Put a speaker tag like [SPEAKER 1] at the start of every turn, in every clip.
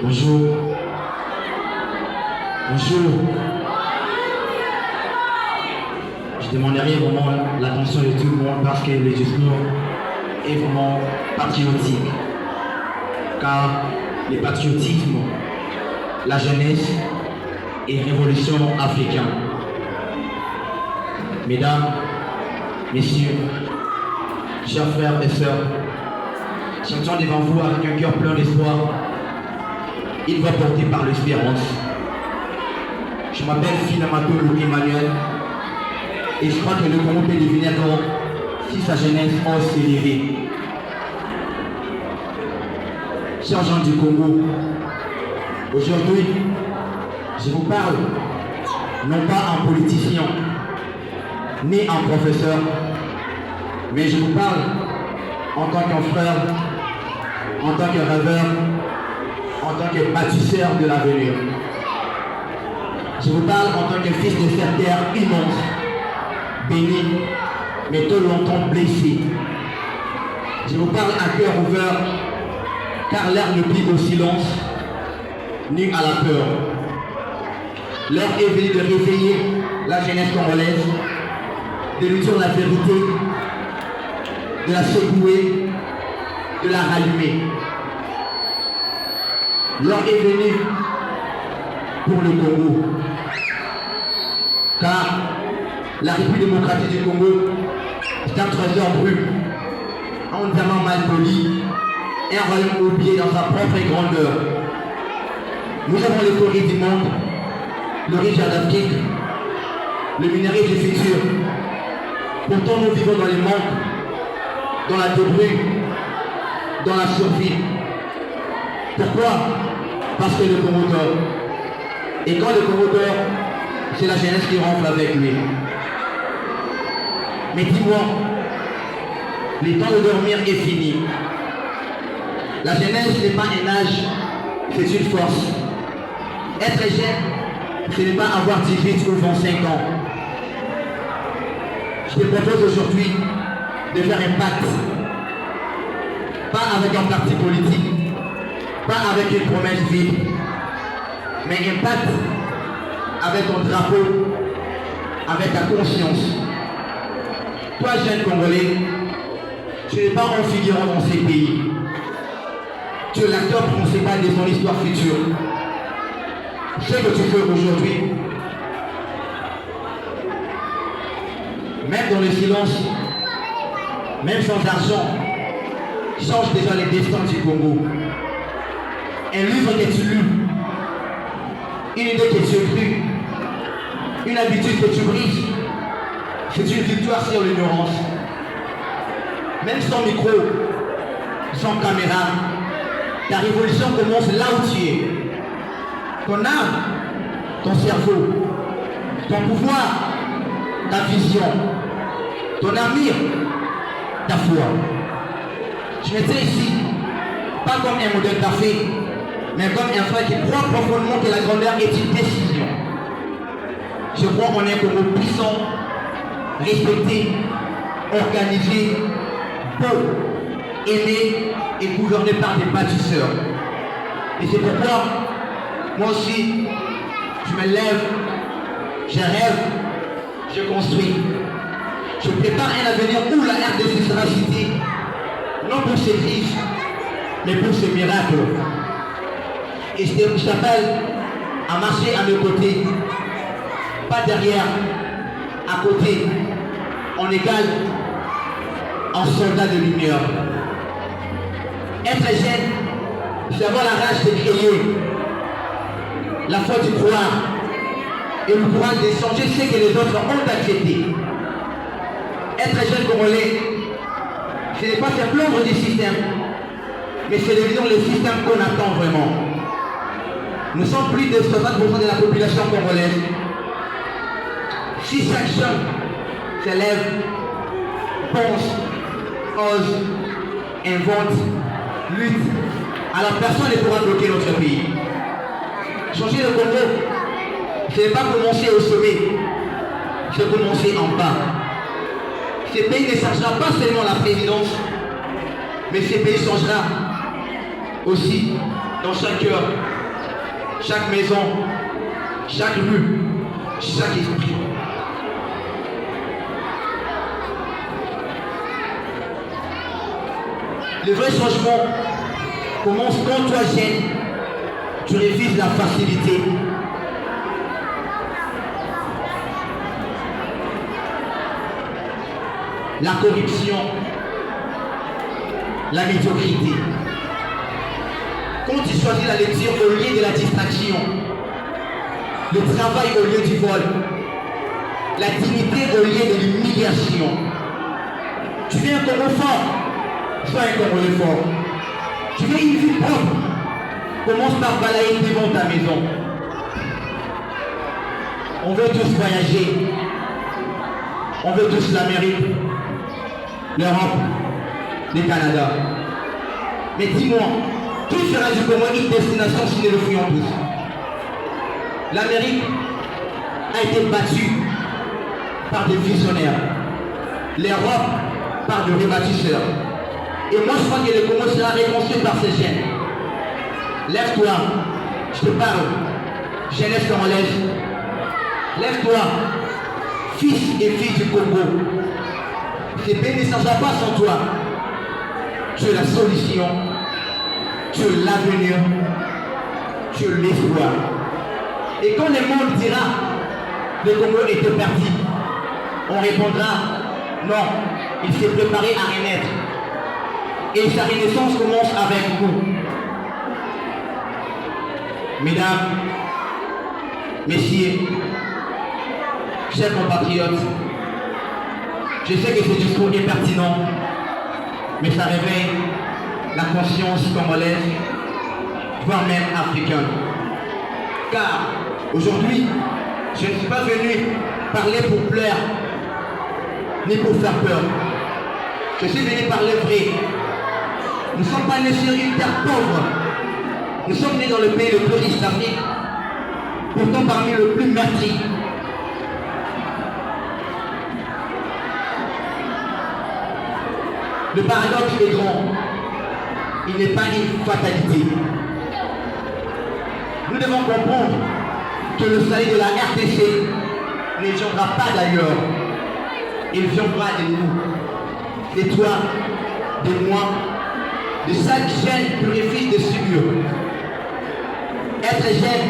[SPEAKER 1] Bonjour. Bonjour. Je demanderai vraiment l'attention de tout le monde parce que le discours est vraiment patriotique. Car le patriotisme, la jeunesse et révolution africaine. Mesdames, messieurs, chers frères et sœurs, j'entends devant vous avec un cœur plein d'espoir. Il va porter par l'espérance. Je m'appelle Filamato Louis Emmanuel et je crois que le Congo peut devenir grand si sa jeunesse ose s'élever. Chers gens du Congo, aujourd'hui, je vous parle non pas en politicien, ni en professeur, mais je vous parle en tant qu'un frère, en tant que rêveur, en tant que bâtisseur de l'avenir. Je vous parle en tant que fils de cette terre immense, béni, mais trop longtemps blessé. Je vous parle à cœur ouvert, car l'air ne plie au silence, ni à la peur. L'heure est venue de réveiller la jeunesse congolaise, de lui dire la vérité, de la secouer, de la rallumer. L'heure est venue pour le Congo, car la République démocratique du Congo est un trésor brut, un diamant mal poli, et un royaume oublié dans sa propre grandeur. Nous avons les forêts du monde, le riche d'Afrique, le minerai du futur. Pourtant nous vivons dans les manques, dans la débrouille, dans la survie. Pourquoi? Parce que le Congo dort. Et quand le Congo dort, c'est la jeunesse qui ronfle avec lui. Mais dis-moi, le temps de dormir est fini. La jeunesse n'est pas un âge, c'est une force. Être jeune, ce n'est pas avoir 18 ou 25 ans. Je te propose aujourd'hui de faire un pacte. Pas avec un parti politique, pas avec une promesse vide, mais un pacte avec ton drapeau, avec ta conscience. Toi, jeune Congolais, tu n'es pas un figurant dans ces pays. Tu es l'acteur principal de son histoire future. Ce que tu fais aujourd'hui, même dans le silence, même sans argent, change déjà les destins du Congo. Un livre que tu lis, une idée que tu écris, une habitude que tu brises, c'est une victoire sur l'ignorance. Même sans micro, sans caméra, ta révolution commence là où tu es. Ton âme, ton cerveau, ton pouvoir, ta vision, ton avenir, ta foi. Je m'étais ici, pas comme un modèle parfait, mais comme un frère qui croit profondément que la grandeur est une décision. Je crois qu'on est comme un puissant, respecté, organisé, beau, aimé et gouverné par des bâtisseurs. Et c'est pourquoi, moi aussi, je me lève, je rêve, je construis. Je prépare un avenir où la RDC sera citée, non pour ses crises, mais pour ses miracles. Et je t'appelle à marcher à mes côtés, pas derrière, à côté, en égal, en soldat de lumière. Être jeune, c'est avoir la rage de créer, la foi du croire et le courage de changer ce que les autres ont accepté. Être jeune congolais, ce n'est pas faire plaindre du système, mais c'est devenir le système qu'on attend vraiment. Nous sommes plus de 60% de la population congolaise. Si chaque jeune se lève, pense, ose, invente, lutte, alors personne ne pourra bloquer notre pays. Changer le Congo, ce n'est pas commencer au sommet, c'est commencer en bas. Ce pays ne changera pas seulement la présidence, mais ce pays changera aussi dans chaque cœur, chaque maison, chaque rue, chaque esprit. Le vrai changement commence quand toi, jeune, tu refuses la facilité. La corruption, la médiocrité. Quand tu choisis la lecture au lieu de la distraction, le travail au lieu du vol, la dignité au lieu de l'humiliation, tu veux un Congo fort, sois un Congolais fort. Tu veux une vie propre, commence par balayer devant ta maison. On veut tous voyager, on veut tous l'Amérique, l'Europe, le Canada. Mais dis-moi, qui fera du Congo une destination si nous le fuyons tous? L'Amérique a été battue par des visionnaires, l'Europe par des rebâtisseurs. Et moi je crois que le Congo sera reconstruit par ces jeunes. Lève-toi, je te parle, jeunesse congolaise. Lève-toi, fils et filles du Congo. Ces pays ne s'en pas sans toi. Tu es la solution, tu es l'avenir, tu es l'espoir. Et quand le monde dira le Congo était parti, on répondra non, il s'est préparé à renaître. Et sa renaissance commence avec vous. Mesdames, messieurs, chers compatriotes, je sais que ce discours est pertinent, mais ça réveille la conscience congolaise, voire même africaine. Car aujourd'hui, je ne suis pas venu parler pour plaire, ni pour faire peur. Je suis venu parler vrai. Nous ne sommes pas nés sur une terre pauvre. Nous sommes nés dans le pays le plus riche d'Afrique, pourtant parmi le plus meurtri. Le paradoxe est grand. Il n'est pas une fatalité. Nous devons comprendre que le salut de la RDC ne viendra pas d'ailleurs. Il viendra de nous, de toi, de moi, de chaque jeune qui refuse de subir. Être jeune,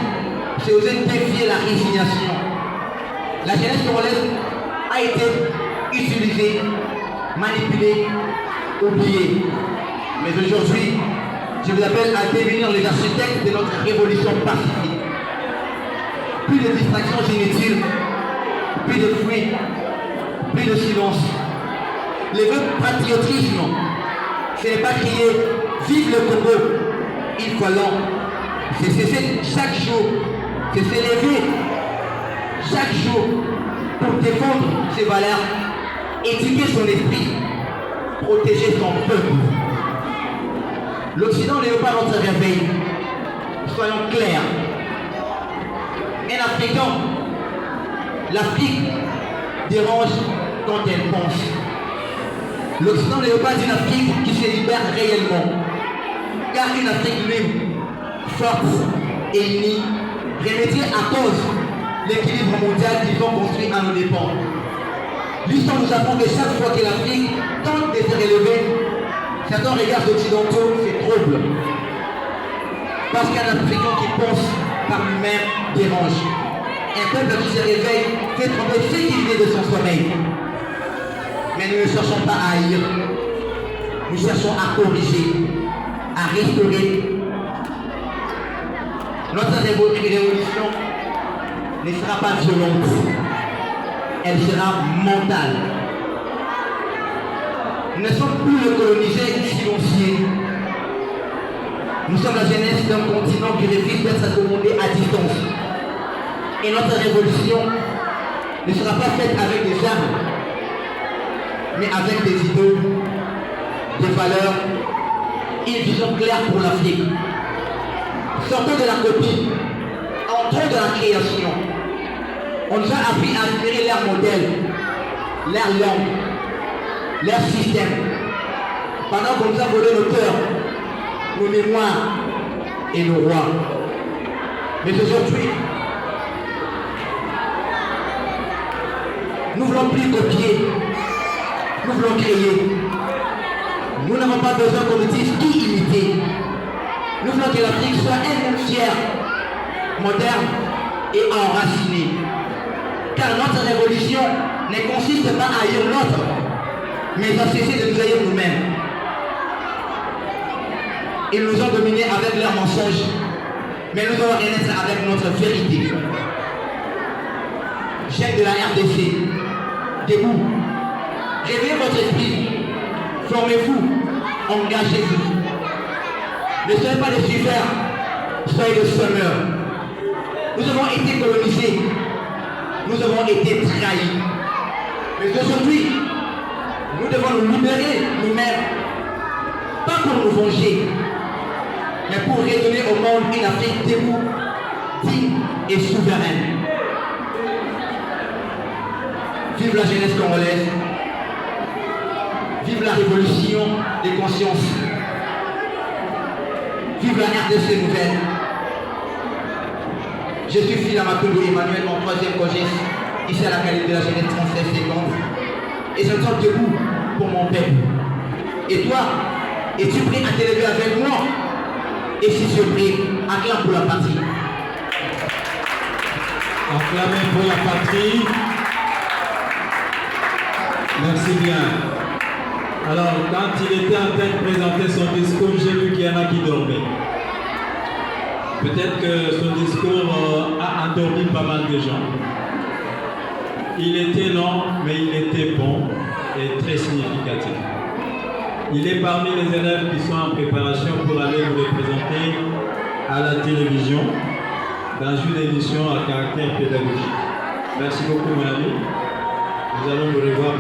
[SPEAKER 1] c'est oser défier la résignation. La jeunesse congolaise a été utilisée, manipulée, oubliée. Mais aujourd'hui, je vous appelle à devenir les architectes de notre révolution pacifique. Plus de distractions inutiles, plus de fruits, plus de silence. Le vrai patriotisme, ce n'est pas crier vive le Congo, il faut l'an. C'est cesser chaque jour, c'est s'élever chaque jour pour défendre ses valeurs, éduquer son esprit, protéger son peuple. L'Occident n'est pas notre réveil. Soyons clairs. Un Africain, l'Afrique dérange quand elle pense. L'Occident n'est pas une Afrique qui se libère réellement. Car une Afrique libre, forte et unie, remédier à cause l'équilibre mondial qu'ils ont construit à nos dépens. L'histoire nous apprend que chaque fois que l'Afrique tente de se relever, certains regards occidentaux se troublent. Parce qu'un Africain qui pense par lui-même dérange. Un peuple qui se réveille fait trembler ce qui vient de son sommeil. Mais nous ne cherchons pas à haïr. Nous cherchons à corriger, à restaurer. Notre révolution ne sera pas violente. Elle sera mentale. Nous ne sommes plus le colonisé silencieux. Nous sommes la jeunesse d'un continent qui refuse d'être accommodé à distance. Et notre révolution ne sera pas faite avec des armes, mais avec des idées, des valeurs, une vision claire pour l'Afrique. Sortons de la copie, entrons dans la création. On nous a appris à admirer leur modèle, leur langue, leur système. Pendant qu'on nous a volé nos cœurs, nos mémoires, et nos rois. Mais aujourd'hui, nous voulons plus copier, nous voulons créer. Nous n'avons pas besoin qu'on nous dise qui imiter. Nous voulons que l'Afrique soit elle-même fière, moderne et enracinée. Car notre révolution ne consiste pas à haïr l'autre, mais à cesser de nous haïr nous-mêmes. Ils nous ont dominés avec leurs mensonges, mais nous devons renaître avec notre vérité. Jeunes de la RDC, debout, réveillez votre esprit, formez-vous, engagez-vous. Ne soyez pas des suiveurs, soyez des semeurs. Nous avons été colonisés, nous avons été trahis. Mais aujourd'hui, nous devons nous libérer nous-mêmes, pas pour nous venger, mais pour redonner au monde une Afrique debout, digne et souveraine. Vive la jeunesse congolaise, vive la révolution des consciences, vive la RDC nouvelle. Je suis fils à Makoulou Emmanuel, mon troisième cogès, ici à la qualité de la jeunesse 37 secondes. Et je me sens debout pour mon peuple. Et toi, es-tu prêt à t'élever avec moi? Et si tu es prêt, acclame pour la patrie.
[SPEAKER 2] Acclamez pour la patrie. Merci bien. Alors, quand il était en train de présenter son discours, j'ai vu qu'il y en a qui dormaient. Peut-être que son discours a endormi pas mal de gens. Il était long, mais il était bon et très significatif. Il est parmi les élèves qui sont en préparation pour aller nous représenter à la télévision dans une émission à caractère pédagogique. Merci beaucoup, mon ami. Nous allons nous revoir.